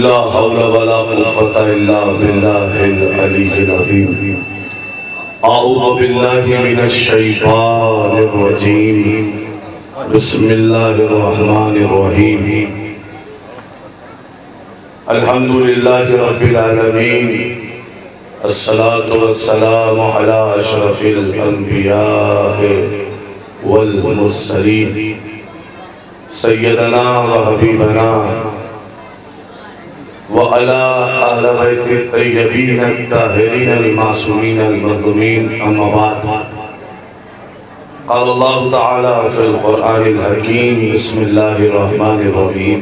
لا حول ولا قوة الا باللہ العلی العظیم اعوذ باللہ من الشیطان الرجیم بسم اللہ الرحمن الرحیم الحمدللہ رب العالمین الصلاة والسلام علی اشرف الانبیاء والمرسلین سیدنا و حبیبنا وعلى أهل بيت الطيبين الطاهرين المعصومين المظلومين أما بعد قال الله تعالى في القرآن الحكيم بسم الله الرحمن الرحيم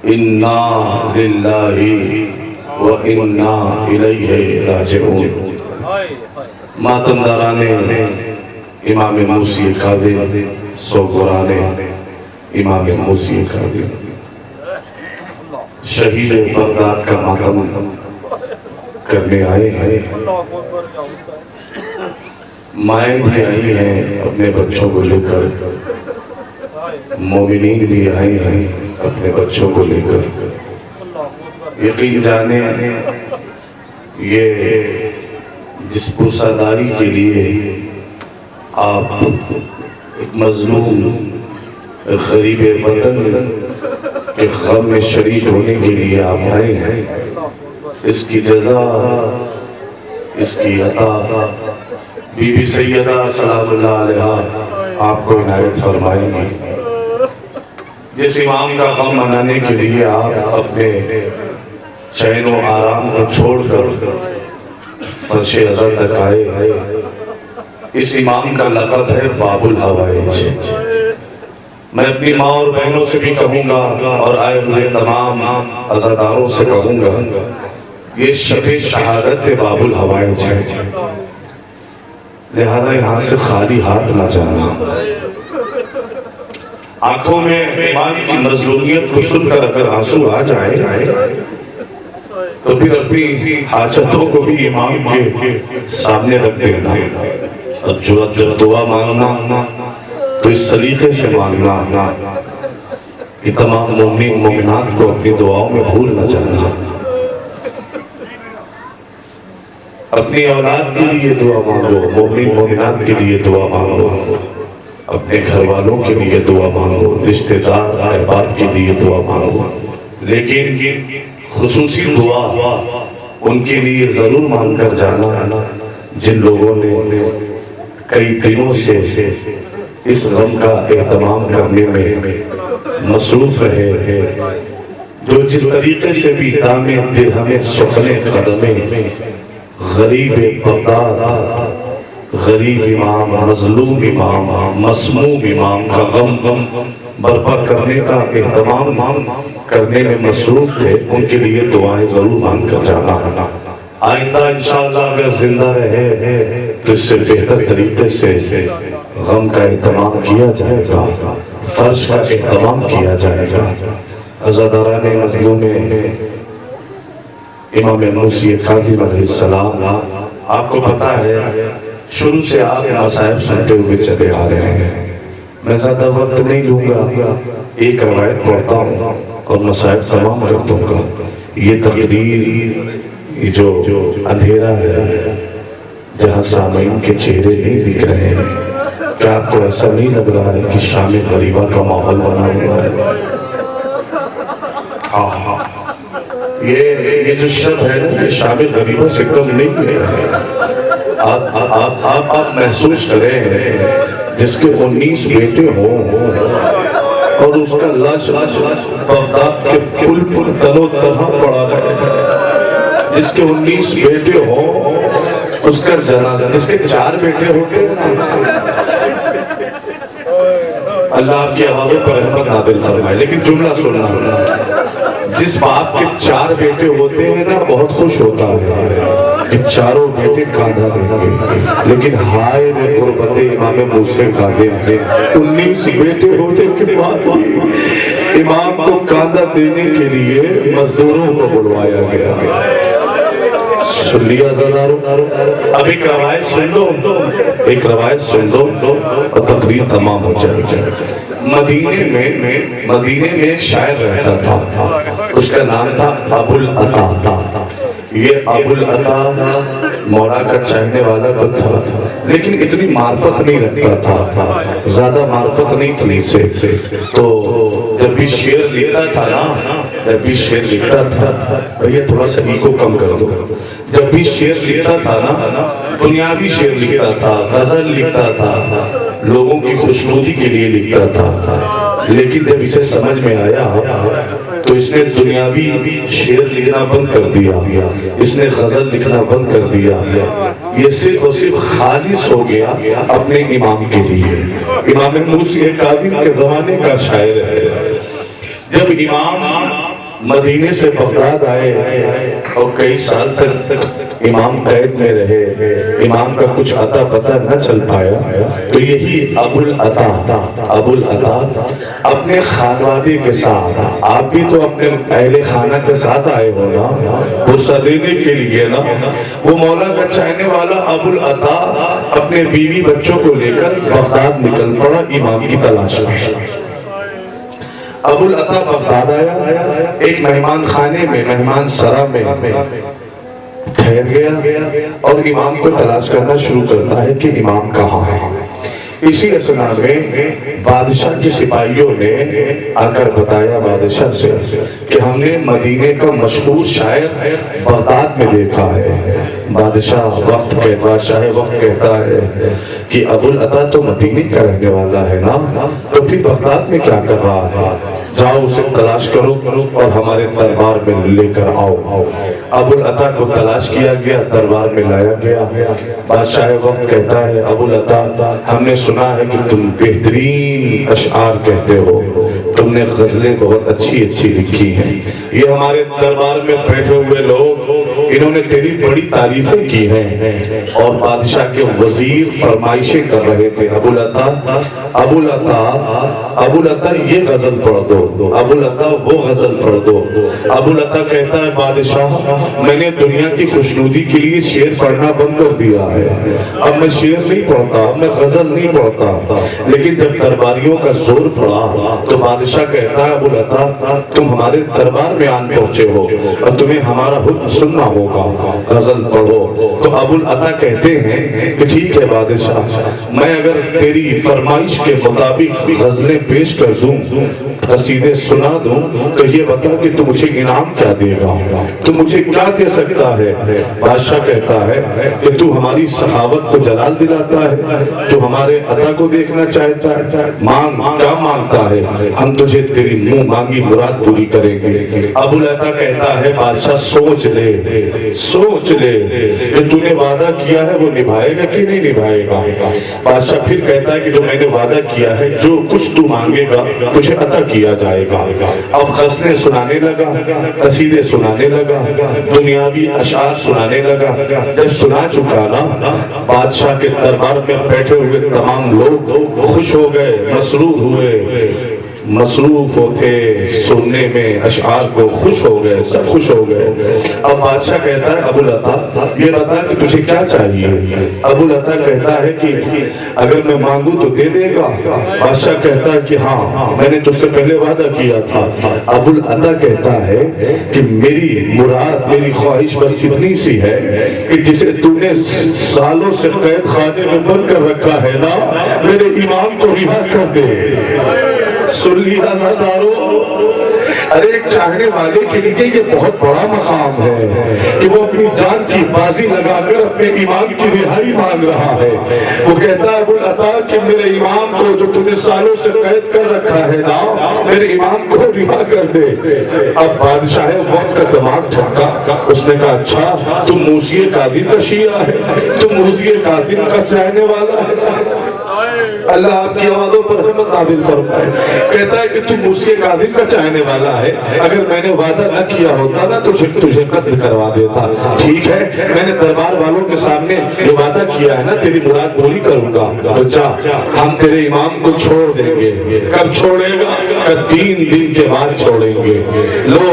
إنا لله وإنا إليه راجعون ماتمداران امام موسی کاظم سوگوران امام موسی کاظم شہید بغداد کا ماتم کرنے آئے ہیں، مائیں بھی آئی ہیں اپنے بچوں کو لے کر، مومنین بھی آئے ہیں اپنے بچوں کو لے کر۔ یقین جانے یہ جس پرساداری کے لیے آپ ایک مظلوم غریب وطن کہ غم میں شریک ہونے کے لیے آپ آئے ہیں، اس کی جزا، اس کی عطا بی بی سیدہ سلام اللہ علیہ آپ کو عنایت فرمائیں گی۔ جس امام کا غم منانے کے لیے آپ اپنے چین و آرام کو چھوڑ کر فرش ازل تک آئے ہیں، اس امام کا لقب ہے باب الحوائج۔ میں اپنی ماں اور بہنوں سے بھی کہوں گا اور آئے ہوئے تمام عزاداروں سے کہوں گا، یہ شب شہادت باب الحوائج ہے، لہذا یہاں سے خالی ہاتھ نہ جانا۔ آنکھوں میں امام کی مظلومیت کو سن کر اگر آنسو آ جائے تو پھر اپنی حاجتوں کو بھی امام کے سامنے رکھ دینا، اور جب دعا مانگنا تو اس سلیقے سے مانگنا کہ تمام مومنین مومنات کو اپنی دعاؤں میں بھول نہ جانا۔ اپنی اولاد کے لیے دعا مانگو، مومنین مومنات کے لیے دعا مانگو، اپنے گھر والوں کے لیے دعا مانگو، رشتہ دار احباب کے لیے دعا مانگو، لیکن خصوصی دعا ان کے لیے ضرور مانگ کر جانا جن لوگوں نے کئی دنوں سے اس غم کا اہتمام کرنے میں مصروف رہے، جو جس طریقے سے بھی دام درہم سخن قدمیں غریب بغداد، غریب امام، مظلوم امام، مسموم امام کا غم برپا کرنے کا اہتمام کرنے میں مصروف تھے، ان کے لیے دعائیں ضرور مانگ کر جانا۔ آئندہ انشاءاللہ اگر زندہ رہے تو اس سے بہتر طریقے سے غم کا اہتمام کیا جائے گا، فرش کا اہتمام کیا جائے گا۔ عزاداران مظلوم امام موسی کاظم علیہ السلام، آپ کو پتا ہے شروع سے آپ مصائب سنتے ہوئے چلے آ رہے ہیں۔ میں زیادہ وقت نہیں لوں گا، ایک روایت پڑھتا ہوں اور مصائب تمام کر دوں گا۔ یہ تقریر جو اندھیرا ہے، جہاں سامعین کے چہرے نہیں دکھ رہے ہیں، کیا آپ کو ایسا نہیں لگ رہا ہے کہ شام غریبہ کا ماحول بنا ہوا ہے؟ یہ جو شب ہے نا، یہ شام غریبہ سے کم نہیں ہے۔ آپ محسوس کریں جس کے 19 بیٹے ہوں اور اس کا لاش بغداد کے پل پر تنو تنہا پڑا رہے، جس کے 19 بیٹے ہوں اس کا جنازہ، جس کے 4 بیٹے ہوتے ہیں، اللہ آپ کی آوازوں پر رحمت نازل فرمائے۔ لیکن جملہ سننا، جس باپ کے 4 بیٹے ہوتے ہیں نا، بہت خوش ہوتا ہے کہ چاروں بیٹے کاندھا دیں گے، لیکن ہائے رے غربت امام موسی کاظم، 19 بیٹے ہوتے کے بعد امام کو کاندھا دینے کے لیے مزدوروں کو بلوایا گیا۔ سن لیا زداروں؟ اب ایک روایت سن دو اور تقریر تمام ہو جائے گی۔ مدینے میں ایک شاعر رہتا تھا، اس کا نام تھا ابو العطا۔ یہ ابو العطا مولا کا چاہنے والا تو تھا، لیکن اتنی معرفت نہیں رکھتا تھا، زیادہ معرفت نہیں تھی اسے۔ تو جب بھی شعر لکھتا تھا بھیا تھوڑا سا ایگو کم کر دو، جب بھی شعر لکھتا تھا نا، دنیاوی شعر لکھتا تھا، غزل لکھتا تھا، لوگوں کی خوشنودی کے لیے لکھتا تھا۔ لیکن جب اسے سمجھ میں آیا تو اس نے دنیاوی شعر لکھنا بند کر دیا، اس نے غزل لکھنا بند کر دیا، یہ صرف اور صرف خالص ہو گیا اپنے امام کے لیے۔ امام موسی کاظم کے زمانے کا شاعر ہے۔ جب امام مدینے سے بغداد آئے اور کئی سال تک امام قید میں رہے، امام کا کچھ عطا پتہ نہ چل پایا، تو یہی ابو العطا اپنے خانوادے کے ساتھ، آپ بھی تو اپنے اہل خانہ کے ساتھ آئے ہو نا، غصہ دینے کے لیے نا، وہ مولا کا چاہنے والا ابو العطا اپنے بیوی بچوں کو لے کر بغداد نکل پڑا امام کی تلاش میں۔ ابو العطا بغداد آیا، ایک مہمان خانے میں، مہمان سرا میں ٹھہر گیا اور امام کو تلاش کرنا شروع کرتا ہے کہ امام کہاں ہے۔ اسی اثنا میں بادشاہ کے سپاہیوں نے آ کر بتایا بادشاہ سے کہ ہم نے مدینے کا مشہور شاعر بغداد میں دیکھا ہے۔ بادشاہ وقت کہتا ہے کہ ابو العطا تو مدینے کا رہنے والا ہے نا، تو پھر بغداد میں کیا کر رہا ہے؟ جاؤ اسے تلاش کرو اور ہمارے دربار میں لے کر آؤ۔ ابو العطا کو تلاش کیا گیا، دربار میں لایا گیا۔ بادشاہ وقت کہتا ہے ابو العطا ہم نے سنا ہے کہ تم بہترین اشعار کہتے ہو، تم نے غزلیں بہت اچھی لکھی ہیں، یہ ہمارے دربار میں بیٹھے ہوئے لوگ انہوں نے تیری بڑی تعریفیں کی ہیں۔ اور بادشاہ کے وزیر فرمائشیں کر رہے تھے، ابو العطا یہ غزل پڑھ دو، ابو العطا وہ غزل پڑھ دو۔ ابو العطا کہتا ہے بادشاہ میں نے دنیا کی خوشنودی کے لیے شعر پڑھنا بند کر دیا ہے، اب میں شعر نہیں پڑھتا، اب میں غزل نہیں پڑھتا۔ لیکن جب درباریوں کا زور پڑا تو بادشاہ کہتا ہے ابو العطا تم ہمارے دربار میں آن پہنچے ہو اور تمہیں ہمارا حکم سننا ہوگا، غزل پڑھو۔ تو ابو العطا کہتے ہیں کہ ٹھیک ہے بادشاہ، میں اگر تیری فرمائش کے مطابق غزلیں پیش کر دوں، قصیدے سنا دوں، تو یہ بتا کہ تو مجھے انعام کیا دے گا، تو مجھے کیا دے سکتا ہے؟ بادشاہ کہتا ہے کہ تو ہماری سخاوت کو جلال دلاتا ہے، تو ہمارے عطا کو دیکھنا چاہتا ہے، مانگ کیا مانگتا ہے، ہم تجھے تیری منہ مانگی مراد پوری کریں گے۔ ابو العطا کہتا ہے بادشاہ سوچ لے کہ تو نے وعدہ کیا ہے وہ نبھائے گا کہ نہیں نبھائے گا؟ بادشاہ پھر کہتا ہے کہ جو میں نے وعدہ کیا ہے جو کچھ تو مانگے گا تجھے عطا کیا جائے گا۔ اب غزلیں سنانے لگا، قصیدے سنانے لگا، دنیاوی اشعار سنانے لگا۔ جب سنا چکا نا، بادشاہ کے دربار میں بیٹھے ہوئے تمام لوگ خوش ہو گئے، مسرور ہوئے، مصروف ہوتے سننے میں اشعار کو، خوش ہو گئے، سب خوش ہو گئے۔ اب بادشاہ کہتا ہے ابو العطا یہ بتا کہ تجھے کیا چاہیے؟ ابو العطا کہتا ہے کہ اگر میں مانگوں تو دے دے گا؟ بادشاہ کہتا ہے کہ ہاں میں نے تجھ سے پہلے وعدہ کیا تھا۔ ابو العطا کہتا ہے کہ میری مراد، میری خواہش بس اتنی سی ہے کہ جسے تو نے سالوں سے قید خانے میں بند کر رکھا ہے نا، میرے امام کو رہا کر دے۔ سن لیا عزادارو، ارے ایک چاہنے والے کے لیے یہ بہت بڑا مقام ہے کہ وہ اپنی جان کی بازی لگا کر اپنے امام کی رہائی مانگ رہا ہے۔ وہ کہتا ہے ابو العطا کہ میرے امام کو جو تم نے سالوں سے قید کر رکھا ہے نا، میرے امام کو رہا کر دے۔ اب بادشاہ وقت کا دماغ ٹھنکا، اس نے کہا اچھا تم موسی کاظم کا شیعہ ہے، تم موسی کاظم کا چاہنے والا ہے؟ اللہ آپ کی آوازوں پر رحمت نازل فرمائے۔ کہتا ہے کہ تم موسی کاظم کا چاہنے والا ہے، اگر میں نے وعدہ نہ کیا ہوتا نا تجھے قتل کروا دیتا۔ ٹھیک ہے میں نے دربار والوں کے سامنے جو وعدہ کیا ہے نا تیری مراد پوری کروں گا، تو جا ہم تیرے امام کو چھوڑ دیں گے۔ کب چھوڑے گا؟ 3 دن کے بعد چھوڑیں گے۔ لو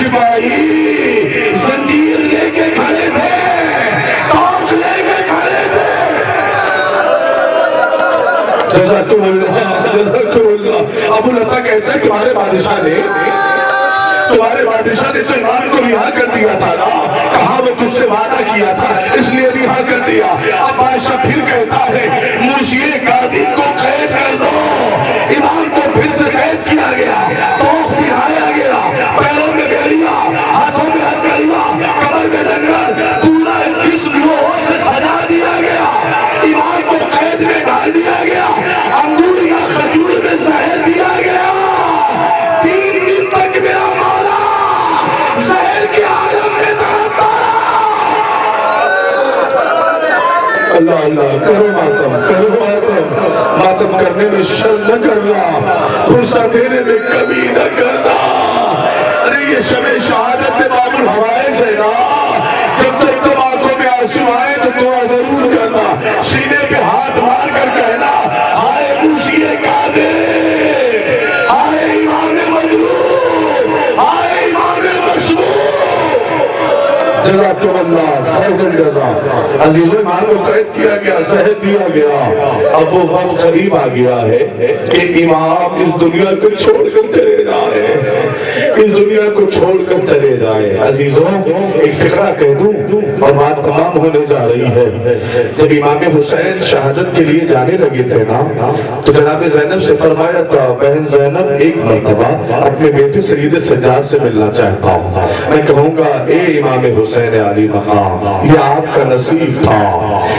سپاہی زنجیر لے کے کھڑے تھے، توق لے کے کھڑے تھے۔ جزاکم اللہ، جزاکم اللہ۔ ابو لتا کہتا ہے تمہارے بادشاہ نے تو امام کو رہا کر دیا تھا نا، کہا وہ تجھ سے وعدہ کیا تھا اس لیے رہا کر دیا۔ اب بادشاہ پھر کہتا ہے موسیٰ کاظم کو قید کر دو۔ امام کو پھر سے قید کیا گیا، توق پہنایا گیا، پیروں میں بیڑیاں، ہاتھوں میں ہتھکڑیاں، کمر میں لنگر، پورا جسم لوہوں سے سجا دیا گیا۔ امام کو قید میں ڈال دیا گیا، انگور یا کھجور میں زہر دیا گیا۔ 3 دن تک میرا مولا زہر کے عالم میں تڑپا۔ اللہ اللہ، کرو ماتم، کرو ماتم، ماتم کرنے میں شرم نہ کرنا، غصہ دینے میں کمی نہ کرنا۔ ارے یہ شب شہادت باب الحوائج ہے نا، جب تک تم آنکھوں میں آنسو آئے تو دعا ضرور کرنا، سینے پہ ہاتھ مار کر کہنا ہائے موسیٰ کاظم، ہائے امام مظلوم، ہائے امام مسموم۔ جزاکم اللہ خیر الجزا۔ عزیزو امام کو قید کیا گیا، زہر دیا گیا۔ اب وہ وقت قریب آ گیا ہے کہ امام اس دنیا کو چھوڑ کر چلے جائے، اس دنیا کو چھوڑ کر چلے جائے۔ عزیزو ایک فقرہ کہہ دوں اور بات تمام ہونے جا رہی ہے۔ جب امام حسین شہادت کے لیے جانے لگے تھے نا تو جناب زینب سے فرمایا تھا بہن زینب ایک مرتبہ اپنے بیٹے سید سجاد سے ملنا چاہتا ہوں۔ میں کہوں گا اے امام حسین علی مقام، یہ آپ کا نصیب تھا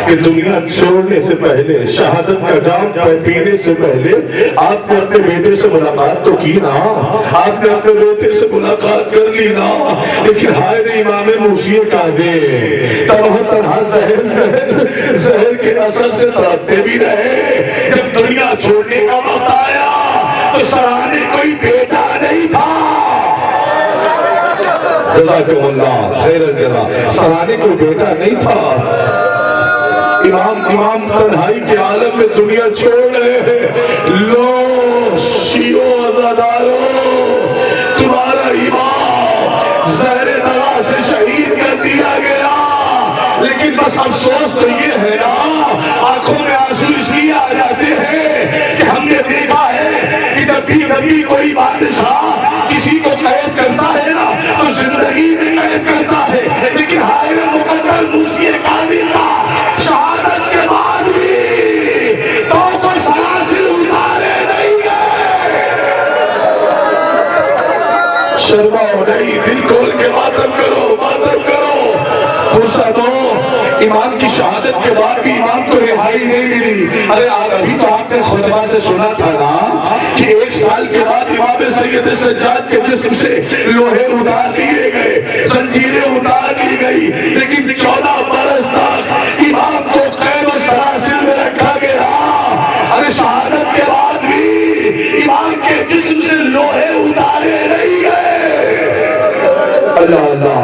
کہ دنیا چھوڑنے سے پہلے، شہادت کا جام پینے سے پہلے آپ نے اپنے بیٹے سے ملاقات تو کی نا، آپ نے اپنے بیٹے سے ملاقات کر لی نا، لیکن ہائے رے امام موسیٰ کاظم، تنہا زہر کے اثر سے تڑپتے بھی رہے۔ جب دنیا چھوڑنے کا وقت آیا تو سرانے کوئی بیٹا نہیں تھا۔ جزاکم اللہ خیر الجزا۔ سرانے کوئی بیٹا نہیں تھا۔ امام تنہائی کے عالم میں دنیا چھوڑ رہے ہیں۔ لو شیعو عزادارو، تمہارا امام زہر دغا سے شہید کر دیا گیا، لیکن بس افسوس تو یہ ہے نا، آنکھوں میں آنسو اس لیے آ جاتے ہیں کہ ہم نے دیکھا ہے کہ جب بھی کبھی کوئی بادشاہ کسی کو قید کرتا ہے نا تو زندگی میں قید کرتا ہے، لیکن ہائے مقدر موسیٰ کاظم کا شہادت کے بعد بھی تو کوئی سلاسل اتارے نہیں گئے۔ شرماؤ نہیں، دل کھول کے ماتم کرو، ماتم کرو، غصہ دو۔ امام کی شہادت کے بعد بھی امام کو رہائی نہیں ملی۔ ارے ابھی تو آپ نے خطبہ سے سنا تھا نا کہ 1 سال کے بعد امام سید سجاد کے جسم سے لوہے اتار لیے گئے، زنجیریں اتار لی گئی، لیکن 14 برس تک امام کو قید و سلاسل میں رکھا گیا۔ ارے شہادت کے بعد بھی امام کے جسم سے لوہے اتارے نہیں گئے۔ اللہ اللہ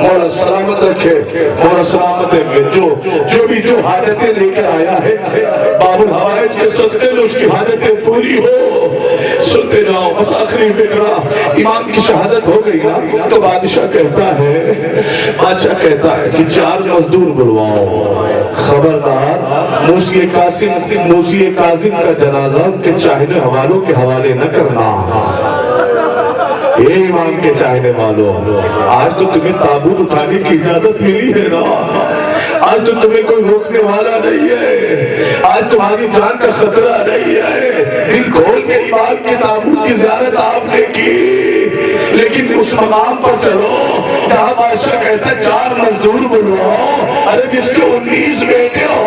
مولا سلامت رکھے، مولا سلامت رکھے۔ جو حاجتیں لے کر آیا ہے باب الحوائج کے صدقے میں اس کی حاجتیں پوری ہو۔ سنتے جاؤ، بس آخری فکرہ، امام کی شہادت ہو گئی نا تو بادشاہ کہتا ہے کہ 4 مزدور بلواؤ، خبردار موسیٰ کاظم کا جنازہ ان کے چاہنے والوں کے حوالے نہ کرنا۔ اے امام کے چاہنے والوں، آج تو تمہیں تابوت اٹھانے کی اجازت ملی ہے نا، آج تو تمہیں کوئی روکنے والا نہیں ہے، آج تمہاری جان کا خطرہ نہیں ہے۔ دل کھول کے امام کے تابوت کی زیارت آپ نے کی، لیکن اس مقام پر چلو جہاں بادشاہ کہتا ہے 4 مزدور بلواؤ۔ ارے جس کے 19 بیٹے ہو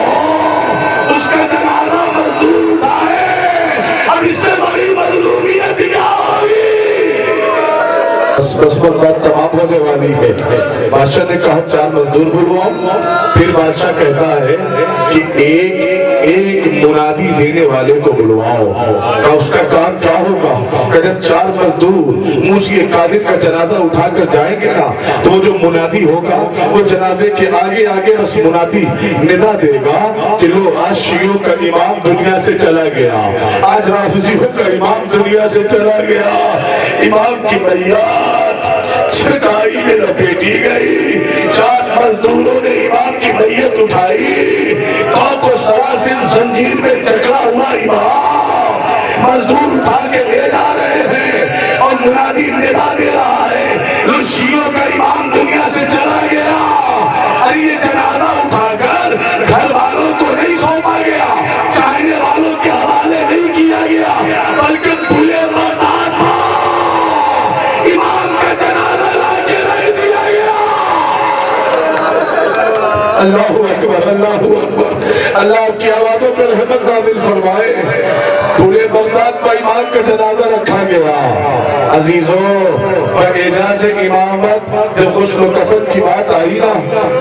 اس کا جنازہ مزدور اٹھائے، اب اس سے بڑی مظلومیت کیا ہوگی؟ بس پر بات تمام ہونے والی ہے۔ بادشاہ نے کہا 4 مزدور بلواؤ، پھر بادشاہ کہتا ہے کہ ایک منادی دینے والے کو بلواؤ۔ اس کا کام کیا ہوگا کہ جب 4 مزدور موسیٰ کاظم کا جنازہ اٹھا کر جائیں گے نا تو وہ جو منادی ہوگا وہ جنازے کے آگے آگے بس منادی ندا دے گا کہ لو آج شیعوں کا امام دنیا سے چلا گیا، آج رافضیوں کا امام دنیا سے چلا گیا۔ امام کی میت چٹائی میں لپیٹی گئی، 4 مزدوروں نے امام کی میت اٹھائی، تو سلاسل زنجیر میں جکڑا ہوا امام مزدور اٹھا کے لے جا رہے ہیں، اور منادی ندا دے رہا ہے لو شیعوں کا امام دنیا سے چلا گیا۔ اور یہ جنازہ اٹھا کر گھر والوں کو نہیں سونپا گیا، چاہنے والوں کے حوالے نہیں کیا گیا، بلکہ کھلے مردان پر امام کا جنازہ لا کے رکھ دیا گیا۔ اللہ اکبر، اللہ اکبر، اللہ آپ کی آوازوں پر رحمت نازل فرمائے۔ کھلے بغداد پر امام کا جنازہ رکھا گیا۔ عزیزوں، اعجاز امامت جب غسل و کفن کی بات آئی نا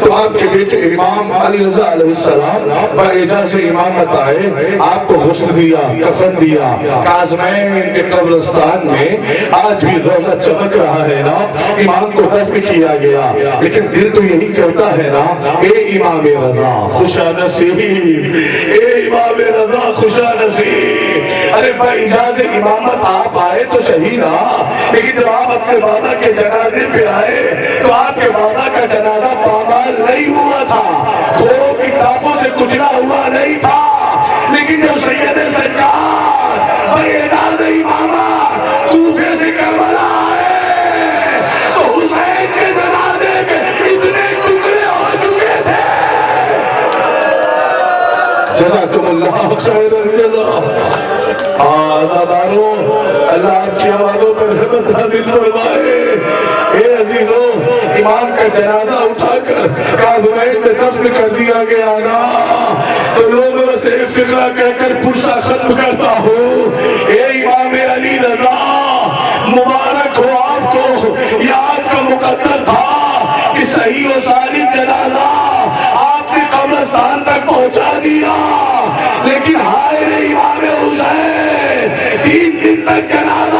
تو آپ کے بیٹے امام علی رضا علیہ السلام اعجاز امامت آئے، آپ کو غسل دیا، کفن دیا۔ کاظمین کے قبرستان میں آج بھی روزہ چمک رہا ہے نا، امام کو دفن کیا گیا، لیکن دل تو یہی کہتا ہے نا، اے امام رضا خوشا نصیب، اے امام رضا خوشا نصیب۔ ارے بھائی اجازت امامت آپ آئے تو صحیح نا، لیکن جب آپ اپنے بابا کے جنازے پہ آئے تو آپ کے بابا کا جنازہ پامال نہیں ہوا تھا، گھوڑوں کی ٹاپوں سے کچلا ہوا نہیں تھا، لیکن جب سید سجاد بھائی اجازت امامت کوفے سے کربلا آئے تو حسین کے جنازے کے اتنے ٹکڑے ہو چکے تھے۔ جزاکم اللہ خیر الجزا۔ آزاداروں، اللہ آپ کی آوازوں پر رحمت نازل فرمائے۔ اے عزیزوں، امام کا جنازہ اٹھا کر کاظمین میں دفن کر دیا گیا نا، تو لوگوں میں سے ایک فقرہ کہہ کر پرسہ ختم کرتا ہوں۔ اے امام علی رضا، مبارک ہو آپ کو، یہ آپ کا مقدر تھا کہ صحیح و سالم جنازہ آپ نے قبرستان تک پہنچا دیا، لیکن ہائے رے امام حسین، 3 دن تک جنازہ